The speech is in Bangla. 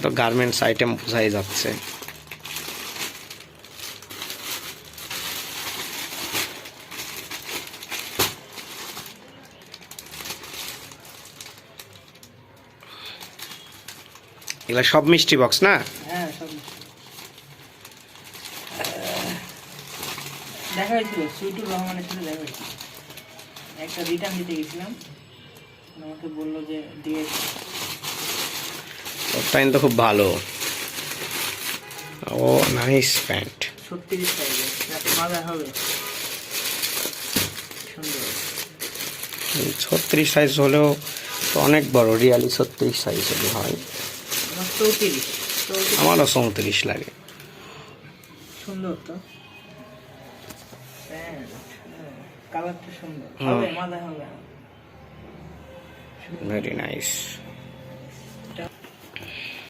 তো গার্মেন্টস আইটেম বোঝাই যাচ্ছে। এগুলা সব মিষ্টি বক্স না? হ্যাঁ সব দেখা হয়েছিল, সুইটুর রহমানের সাথে দেখা হয়েছিল। একটা রিটার্ন দিতে গেছিলাম, আমাকে বললো যে দিয়ে প্যান্ট তো খুব ভালো। ও নাইস প্যান্ট। 36 সাইজে, যাতে মজা হবে। সুন্দর 36 সাইজ হলেও তো অনেক বড়, রিয়ালি 36 সাইজ হলে হয়। আমার 34। আমারও 34 লাগে। সুন্দর তো কালারটা সুন্দর হবে, মজা হবে। Very nice.